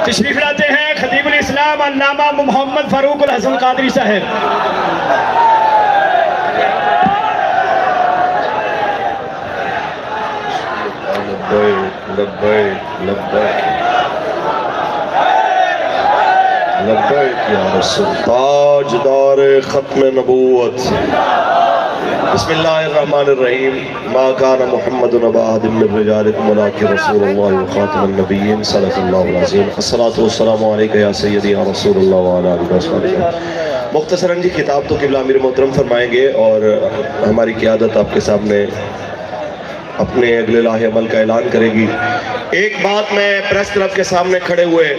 تشریف لاتے ہیں خطیب الاسلام علامہ محمد فاروق الحسن قادری صاحب۔ لبیک یا رسول تاجدار ختم نبوت۔ بسم اللہ الرحمن الرحیم۔ ما کان محمد نبا احد من رجالکم ولکن رسول اللہ وخاتم النبیین صدق اللہ العظیم۔ الصلاۃ والسلام علیکہ یا سیدی یا رسول اللہ وعلی آلہ وصحبہ۔ مختصراً جی خطاب تو قبلہ امیر محترم فرمائیں گے اور ہماری قیادت آپ کے سامنے اپنے اگلے لاہ عمل کا اعلان کرے گی۔ ایک بات میں پریس کلب کے سامنے کھڑے ہوئے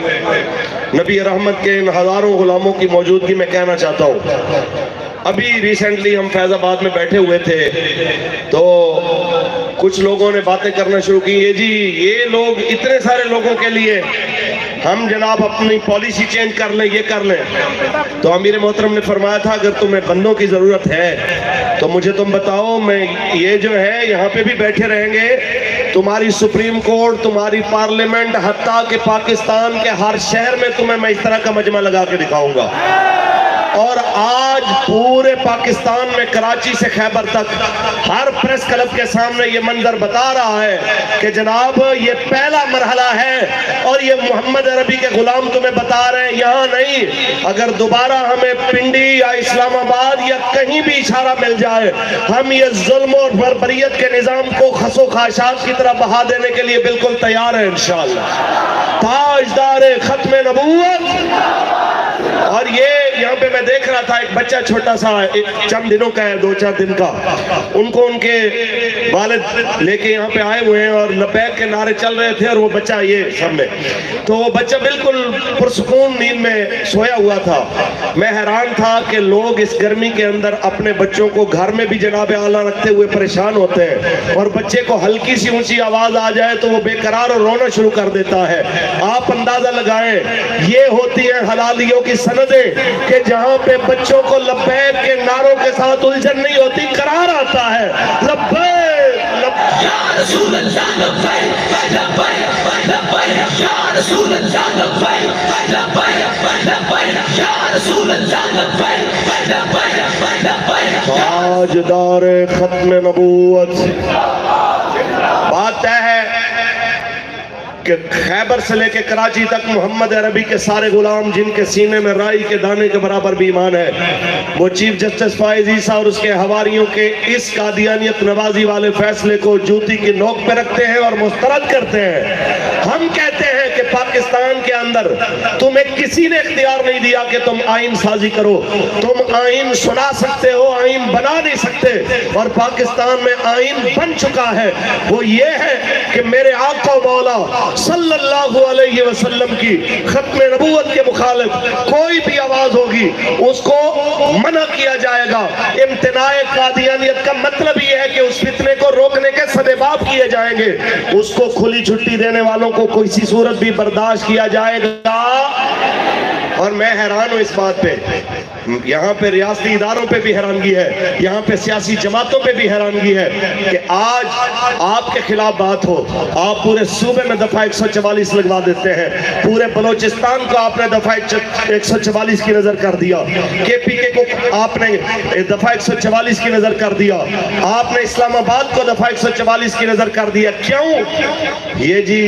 نبی رحمت کے ان ہزاروں غلاموں کی موجودگی میں کہنا چاہتا ہوں۔ ابھی ریسنٹلی ہم فیض آباد میں بیٹھے ہوئے تھے تو کچھ لوگوں نے باتیں کرنا شروع کی، یہ لوگ اتنے سارے لوگوں کے لیے ہم جناب اپنی پالیسی چینج کر لیں، یہ کر لیں۔ تو امیر محترم نے فرمایا تھا اگر تمہیں بندوں کی ضرورت ہے تو مجھے تم بتاؤ، میں یہ جو ہے یہاں پہ بھی بیٹھے رہیں گے، تمہاری سپریم کورٹ، تمہاری پارلیمنٹ، حتیٰ کہ پاکستان کے ہر شہر میں تمہیں میں اس طرح کا مجمع لگا کے دکھاؤں گا۔ اور آج پورے پاکستان میں کراچی سے خیبر تک ہر پریس کلب کے سامنے یہ منظر بتا رہا ہے کہ جناب یہ پہلا مرحلہ ہے اور یہ محمد عربی کے غلام تمہیں بتا رہے ہیں یہاں نہیں۔ اگر دوبارہ ہمیں پنڈی یا اسلام آباد یا کہیں بھی اشارہ مل جائے، ہم یہ ظلم اور بربریت کے نظام کو خس و خاشاک کی طرح بہا دینے کے لیے بالکل تیار ہیں انشاءاللہ۔ تاجدار ختم نبوت۔ اور یہ یہاں پہ میں دیکھ رہا تھا ایک بچہ چھوٹا سا چند دنوں کا ہے، 2-4 دن کا، ان کو ان کے والد لے کے یہاں پہ آئے ہوئے ہیں اور لبیک کے نعرے چل رہے تھے اور وہ بچہ یہ سب میں، تو وہ بچہ بالکل پرسکون نیند میں سویا ہوا تھا۔ میں حیران تھا کہ لوگ اس گرمی کے اندر اپنے بچوں کو گھر میں بھی جناب اعلیٰ رکھتے ہوئے پریشان ہوتے ہیں، اور بچے کو ہلکی سی اونچی آواز آ جائے تو وہ بے قرار اور رونا شروع کر دیتا ہے۔ آپ اندازہ لگائیں، یہ ہوتی ہیں حلالیوں کی سندیں کہ جہاں پہ بچوں کو لبیک کے نعروں کے ساتھ الجھن نہیں ہوتی، قرار آتا ہے۔ لبیک یا رسول اللہ لبیک لبیک لبیک یا رسول اللہ لبیک لبیک لبیک یا رسول اللہ لبیک لبیک لبیک تاجدار ختم نبوت۔ بات طے ہے کہ خیبر سے لے کے کراچی تک محمد عربی کے سارے غلام جن کے سینے میں رائی کے دانے کے برابر بھی ایمان ہے، وہ چیف جسٹس فائز عیسیٰ اور اس کے حواریوں کے اس قادیانیت نوازی والے فیصلے کو جوتی کی نوک پہ رکھتے ہیں اور مسترد کرتے ہیں۔ ہم کہتے ہیں کہ پاکستان کے اندر تمہیں کسی نے اختیار نہیں دیا کہ تم آئین سازی کرو، تم آئین سنا سکتے ہو، آئین بنا نہیں سکتے، اور پاکستان میں آئین بن چکا ہے۔ وہ یہ ہے کہ میرے آقا و مولا صلی اللہ علیہ وسلم کی ختم نبوت کے مخالف کوئی بھی آواز ہوگی اس کو منع کیا جائے گا۔ امتناع قادیانیت کا مطلب یہ ہے کہ اس فتنے کو روکنے کے سدباب کیے جائیں گے، اس کو کھلی چھٹی دینے والوں کو کسی صورت بھی برداشت کیا جائے گا۔ اور میں حیران ہوں اس بات پہ، یہاں پہ ریاستی اداروں پہ بھی حیرانگی ہے، یہاں پہ سیاسی جماعتوں پہ بھی حیرانگی ہے کہ آج آپ کے خلاف بات ہو، آپ پورے صوبے میں دفعہ 144 لگوا دیتے ہیں، پورے بلوچستان کو آپ نے دفعہ 144 کی نظر کر دیا، کے پی کے کو آپ نے دفعہ 144 کی نظر کر دیا، آپ نے اسلام آباد کو دفعہ 144 کی نظر کر دیا۔ کیوں؟ یہ جی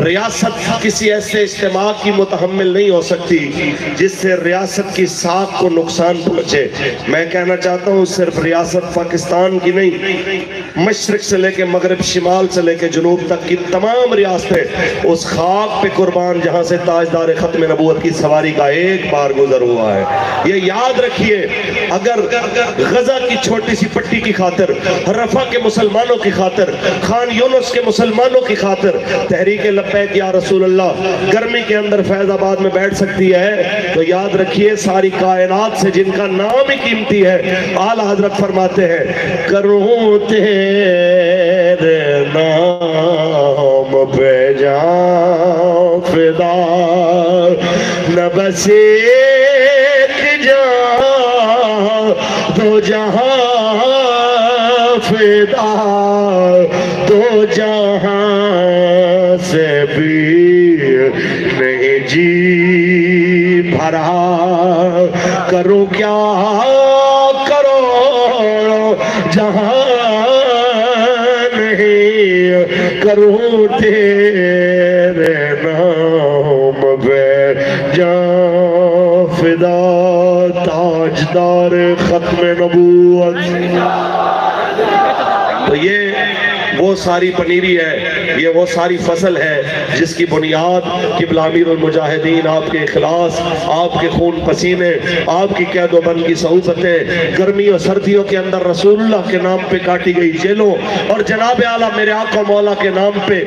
ریاست کسی ایسے اجتماع کی متحمل نہیں ہو سکتی جس سے ریاست کی ساکھ کو نقصان پہنچے۔ میں کہنا چاہتا ہوں صرف ریاست پاکستان کی نہیں، مشرق سے لے کے مغرب، شمال سے لے کے جنوب تک کی تمام ریاستیں اس خاک پہ قربان جہاں سے تاجدار ختم نبوت کی سواری کا ایک بار گزر ہوا ہے۔ یہ یاد رکھیے، اگر غزہ کی چھوٹی سی پٹی کی خاطر، رفح کے مسلمانوں کی خاطر، خان یونس کے مسلمانوں کی خاطر تحریک لبیک یا رسول اللہ گرمی کے اندر فیض آباد میں بیٹھ سکتی ہے، تو یاد رکھیے ساری کائنات سے جن کا نام ہی قیمتی ہے، اعلیٰ حضرت فرماتے ہیں کروں تیرے نام پہ جان فدا، نہ بس ایک جان دو جہاں فدا، دو جہاں سے بھی نہیں جی بھرا کرو کیا کرو جہاں نہیں کروں تیرے نام پہ جان فدا تاجدار ختم نبوت۔ تو یہ وہ ساری پنیری ہے، یہ وہ ساری فصل ہے جس کی بنیاد قبلہ امیر المجاہدین، آپ کے اخلاص، آپ کے خون پسینے، آپ کی قید و بند کی صحبتیں، گرمی اور سردیوں کے اندر رسول اللہ کے نام پہ کاٹی گئی جیلوں، اور جناب اعلیٰ میرے آقا مولا کے نام پہ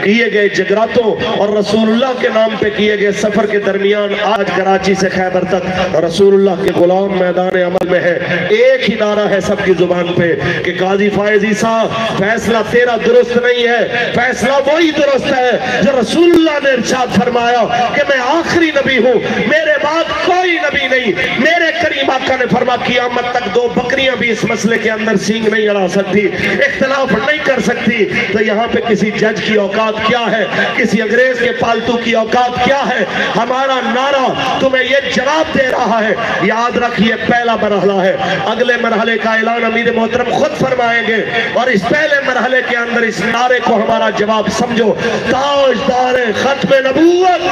کیے گئے جگراتوں، اور رسول اللہ کے نام پہ کیے گئے سفر کے درمیان آج کراچی سے خیبر تک رسول اللہ کے غلام میدان عمل میں ہے۔ ایک ہی نعرہ ہے سب کی زبان پہ کہ قاضی فائز عیسیٰ فیصلہ تیرا درست نہیں ہے، فیصلہ وہی درست ہے جو رسول اللہ نے ارشاد فرمایا کہ میں آخری نبی ہوں، میرے بعد کوئی نبی نہیں۔ میرے کریم آقا نے فرما قیامت تک 2 بکریاں بھی اس مسئلے کے اندر سینگ نہیں اڑا سکتی، اختلاف نہیں کر سکتی۔ تو یہاں پہ کسی جج کی اوقات کیا ہے، کسی انگریز کے پالتو کی اوقات کیا ہے؟ ہمارا نعرہ تمہیں یہ جواب دے رہا ہے، یاد رکھیے پہلا مرحلہ ہے، اگلے مرحلے کا اعلان امیر محترم خود فرمائیں گے، اور اس پہلے مرحلے کے اندر اس نعرے کو ہمارا جواب سمجھو، تاجدار ختم نبوت،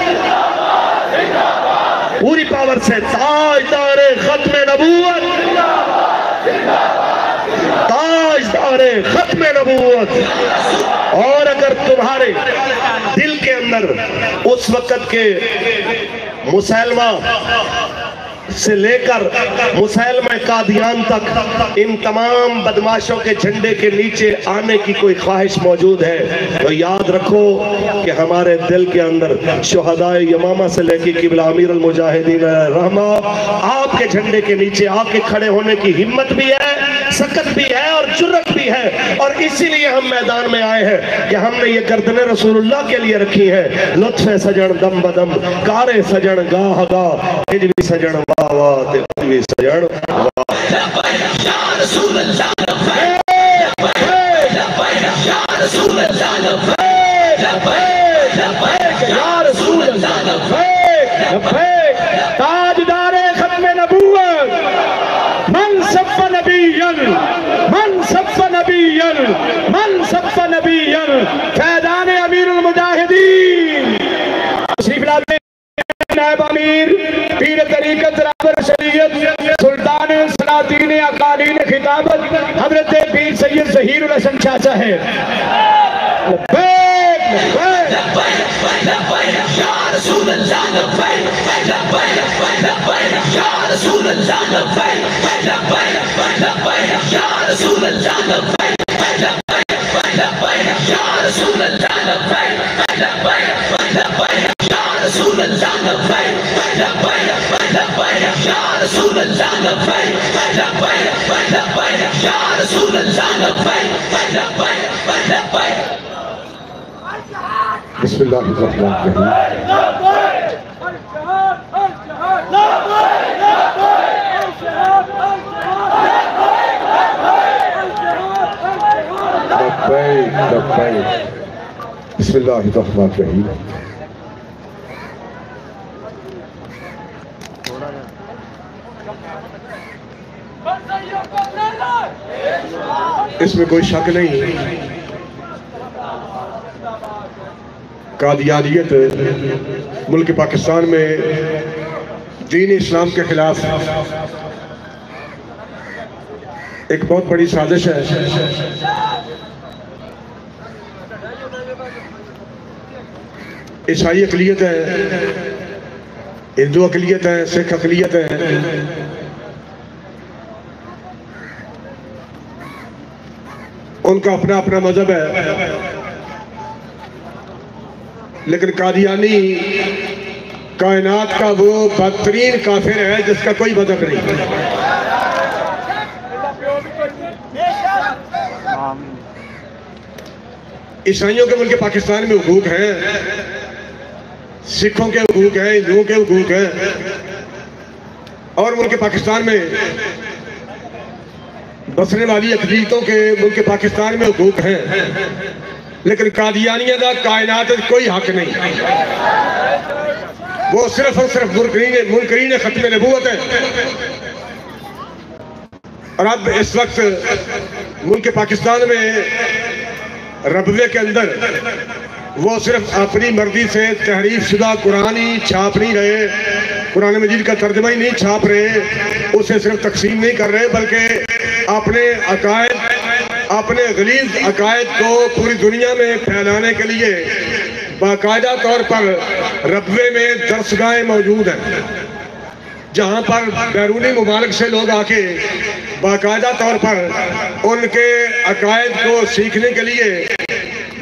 پوری پاور سے تاجدار ختم نبوت، تاجدار ختم نبوت۔ اور اگر تمہارے دل کے اندر اس وقت کے مسلمہ سے لے کر مسلمہ قادیان تک ان تمام بدماشوں کے جھنڈے کے نیچے آنے کی کوئی خواہش موجود ہے تو یاد رکھو کہ ہمارے دل کے اندر شہدائے یمامہ سے لے کے قبلہ امیر المجاہدین رحمہ آپ کے جھنڈے کے نیچے آ کے کھڑے ہونے کی ہمت بھی ہے، سکت بھی ہے اور جرت بھی ہے، اور اسی لیے ہم میدان میں آئے ہیں کہ ہم نے یہ گردنیں رسول اللہ کے لیے رکھی ہیں۔ لطف سجن دم بدم، کارے سجن گاہ گاہ، ہجوی سجن واہ واہ، ہجوی سجن واہ۔ یا رسول اللہ لبیک، یا رسول اللہ لبیک، یا رسول اللہ لبیک، لبیک۔ تاجدار ختم نبوت، من صف نبیًا، من صف نبیًا، من صف نبیًا، فیضان امیر المجاہدین۔ تشریف لاتے نائب امیر پیر طریقت رابر شریعت سلطان سلاطین اقالین خطابت حضرت پیر سید ظہیر الحسن شاہ صاحب۔ لبیک لبیک یا رسول اللہ لبیک، یا رسول اللہ لبیک، یا رسول اللہ لبیک، یا رسول اللہ لبیک، یا رسول اللہ لبیک، یا رسول اللہ لبیک، یا رسول اللہ لبیک۔ بسم اللہ الرحمن الرحیم۔ لبیک لبیک، بسم اللہ الرحمن الرحیم۔ اس میں کوئی شک نہیں، قادیانیت ملک پاکستان میں دین اسلام کے خلاف ایک بہت بڑی سازش ہے۔ عیسائی اقلیت ہے، ہندو اقلیت ہے، سکھ اقلیت ہے، ان کا اپنا اپنا مذہب ہے، لیکن قادیانی کائنات کا وہ بدترین کافر ہے جس کا کوئی مذہب نہیں۔ عیسائیوں کے ملک پاکستان میں حقوق ہیں، سکھوں کے حقوق ہیں، ہندوؤں کے حقوق ہیں، اور ملک پاکستان میں بسنے والی اقلیتوں کے ملک پاکستان میں حقوق ہیں، لیکن قادیانیت کا کائنات کوئی حق نہیں۔ وہ صرف اور صرف منکرین ختم نبوت ہے۔ اور اب اس وقت ملک پاکستان میں ربوے کے اندر وہ صرف اپنی مرضی سے تحریف شدہ قرآن ہی چھاپ نہیں رہے، قرآن مجید کا ترجمہ ہی نہیں چھاپ رہے، اسے صرف تقسیم نہیں کر رہے، بلکہ اپنے غلیظ عقائد کو پوری دنیا میں پھیلانے کے لیے باقاعدہ طور پر ربوے میں درسگاہیں موجود ہیں، جہاں پر بیرونی ممالک سے لوگ آ کے باقاعدہ طور پر ان کے عقائد کو سیکھنے کے لیے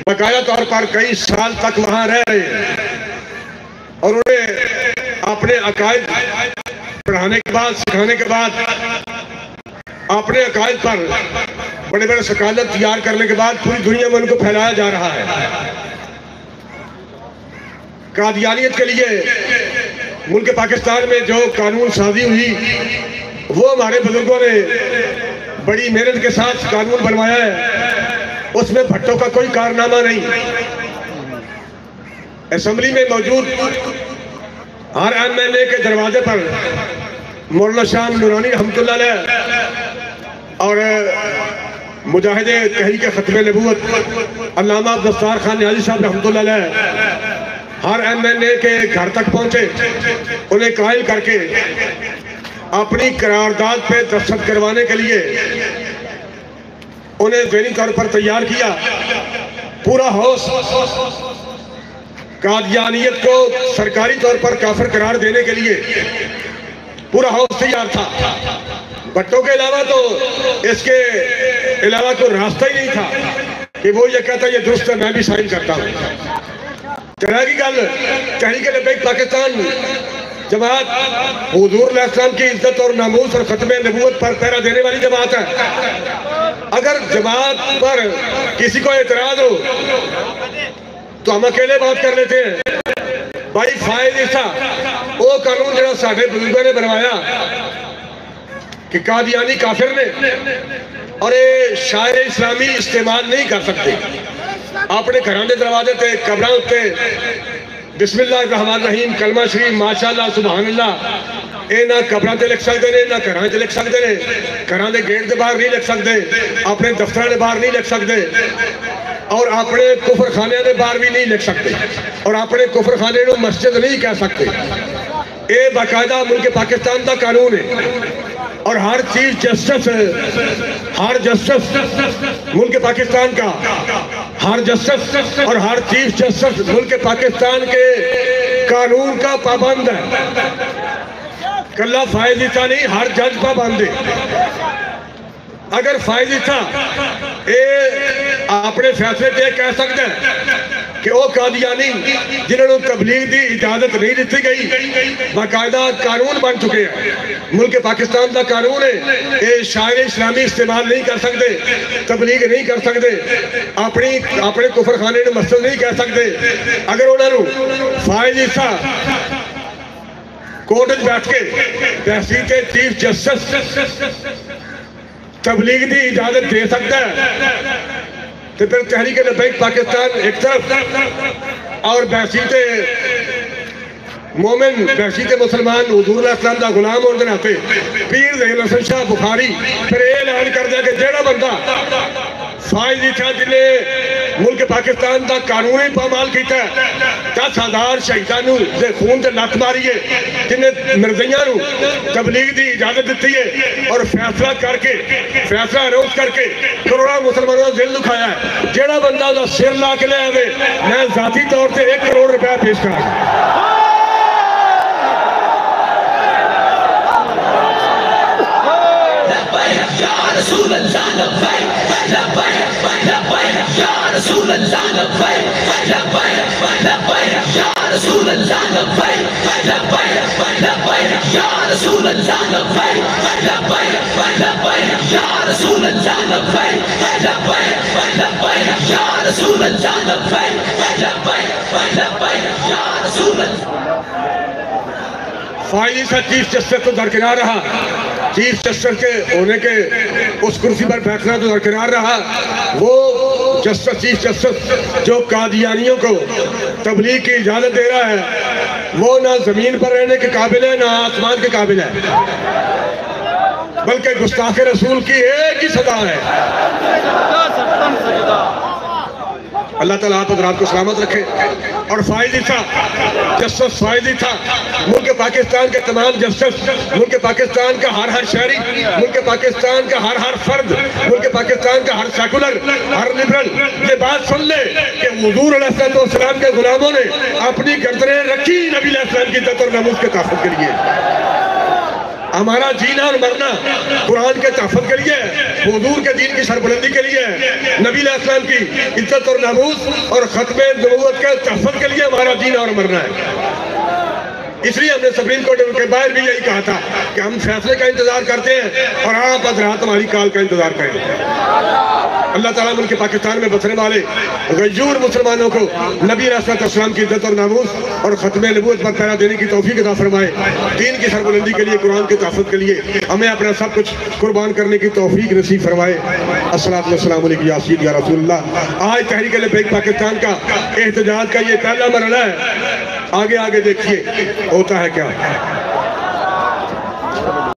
باقاعدہ طور پر کئی سال تک وہاں رہ رہے ہیں، اور انہیں اپنے عقائد پڑھانے کے بعد سکھانے کے بعد اپنے عقائد پر بڑے بڑے سکالت تیار کرنے کے بعد پوری دنیا میں ان کو پھیلایا جا رہا ہے۔ قادیانیت کے لیے ملک پاکستان میں جو قانون سازی ہوئی وہ ہمارے بزرگوں نے بڑی محنت کے ساتھ قانون بنوایا ہے، اس میں بھٹو کا کوئی کارنامہ نہیں۔ اسمبلی میں موجود ہر ایم ایل اے کے دروازے پر مولانا شاہ نورانی رحمۃ اللہ علیہ اور مجاہد تحریک ختم نبوت علامہ عبدالستار خان نیازی صاحب رحمۃ اللہ علیہ ہر ایم ایل اے کے گھر تک پہنچے، انہیں قائل کر کے اپنی قرارداد پہ دستخط کروانے کے لیے انہیں ذہنی طور پر تیار کیا۔ پورا ہاؤس قادیانیت کو سرکاری طور پر کافر قرار دینے کے لیے پورا ہاؤس تیار تھا۔ بھٹو کے علاوہ تو اس کے علاوہ کوئی راستہ ہی نہیں تھا کہ وہ یہ کہتا یہ درست ہے، میں بھی سائن کرتا ہوں۔ طرح کی گل تحریک لبیک پاکستان جماعت حضور علیہ السلام کی عزت اور ناموس اور ختم نبوت پر پہرا دینے والی جماعت ہے۔ اگر جماعت پر کسی کو اعتراض ہو تو ہم اکیلے بات کر لیتے ہیں۔ بھائی فائد عیسیٰ وہ قانون جڑا ساڑھے بزرگوں نے بنوایا کہ قادیانی کافر نے اور یہ شاعر اسلامی استعمال نہیں کر سکتے، اپنے گھراں دے دروازے تے قبراں اتے بسم اللہ الرحمن الرحیم کلمہ شریف ماشاءاللہ سبحان اللہ اے نہ قبراں تے لکھ سکتے نے نہ گھراں تے لکھ سکتے نے، گھراں دے گیٹ دے باہر نہیں لکھ سکتے، اپنے دفتراں دے باہر نہیں لکھ سکتے، اور اپنے کفر خانے دے باہر بھی نہیں لکھ سکتے، اور اپنے کفر خانے نو مسجد نہیں کہہ سکتے۔ اے باقاعدہ ملک پاکستان دا قانون ہے، اور ہر چیز جسٹس ملک پاکستان کا، ہر جسٹس اور ہر چیف جسٹس ملک پاکستان کے قانون کا پابند ہے۔ کلہ فائز عیسیٰ نہیں، ہر جج پابند ہے۔ اگر فائز عیسیٰ اپنے فیصلے پہ کہہ سکتے ہیں کہ وہ قادیانی جنہوں نے تبلیغ دی اجازت نہیں دیتی گئی، باقاعدہ قانون بن چکے ہیں، ملک پاکستان کا قانون ہے، یہ شاعر اسلامی استعمال نہیں کر سکتے، تبلیغ نہیں کر سکتے، اپنے کفر خانے نے مسجد نہیں کہہ سکتے۔ اگر انہوں نے فائز عیسیٰ کورٹ بیٹھ کے بحثیت چیف جسٹس تبلیغ دی اجازت دے سکتا ہے تو پھر تحریک لبیک پاکستان ایک طرف اور بحثیت مومن بحثیت مسلمان حضور علیہ السلام دا غلام ہونے ناتے پیر ذہن حسن شاہ بخاری پھر اعلان کر دیا کہ جیڑا بندہ فائز عیسیٰ جنہیں ملک پاکستان دا قانونی پامال کیتا ہے 10,000 شہیدانوں دے خون دے لت ماری ہے، جنہیں مرزیاں نو تبلیغ دی اجازت دیتی ہے اور فیصلہ کر کے فیصلہ اناؤنس کر کے کروڑا مسلمانوں کا دل دکھایا ہے، جیڑا بندہ دا سر لا کے لے آوے میں ذاتی طور سے 1 کروڑ روپیہ پیش کرا۔ رسول اللہ لبیک لبیک لبیک یا رسول اللہ لبیک لبیک لبیک یا رسول اللہ لبیک لبیک لبیک یا رسول اللہ لبیک لبیک لبیک یا رسول اللہ لبیک لبیک لبیک یا رسول اللہ لبیک لبیک لبیک یا رسول اللہ۔ فائز عیسیٰ چیف جسٹس تو درکنار رہا، چیف جسٹس کے ہونے کے اس کرسی پر بیٹھنا تو درکنار رہا، وہ جسٹس چیف جسٹس جو قادیانیوں کو تبلیغ کی اجازت دے رہا ہے وہ نہ زمین پر رہنے کے قابل ہے نہ آسمان کے قابل ہے، بلکہ گستاخ رسول کی ایک ہی صدا ہے۔ اللہ تعالیٰ آپ حضرات کو سلامت رکھے۔ اور فائدی تھا، جسٹس فائدی تھا، ملک پاکستان کے تمام جسٹس، ملک پاکستان کا ہر شہری، ملک پاکستان کا ہر فرد، ملک پاکستان کا ہر سیکولر، ہر لبرل یہ بات سن لے کہ حضور علیہ السلام کے غلاموں نے اپنی گردنیں رکھی نبی علیہ السلام کی عزت اور ناموس کے تحفظ کے لیے۔ ہمارا جینا اور مرنا قرآن کے تحفظ کے لیے، حضور کے دین کی سربلندی کے لیے، نبی علیہ السلام کی عزت اور ناموس اور ختم نبوت کے تحفظ کے لیے ہمارا جینا اور مرنا ہے۔ اس لیے ہم نے سپریم کورٹ کے باہر بھی یہی کہا تھا کہ ہم فیصلے کا انتظار کرتے ہیں اور آپ حضرات ہماری کال کا انتظار کریں۔ اللہ تعالیٰ ملک پاکستان میں بسنے والے غیور مسلمانوں کو نبی علیہ السلام کی عزت اور ناموس اور ختم نبوت پر پہرا دینے کی توفیق عطا فرمائے، دین کی سربلندی کے لیے، قرآن کے تحفظ کے لیے ہمیں اپنا سب کچھ قربان کرنے کی توفیق نصیب فرمائے۔ السلام علیکم یا سید یا رسول اللہ۔ آج تحریک لبیک پاکستان کا احتجاج کا یہ پہلا مرحلہ ہے، آگے دیکھیے ہوتا ہے کیا۔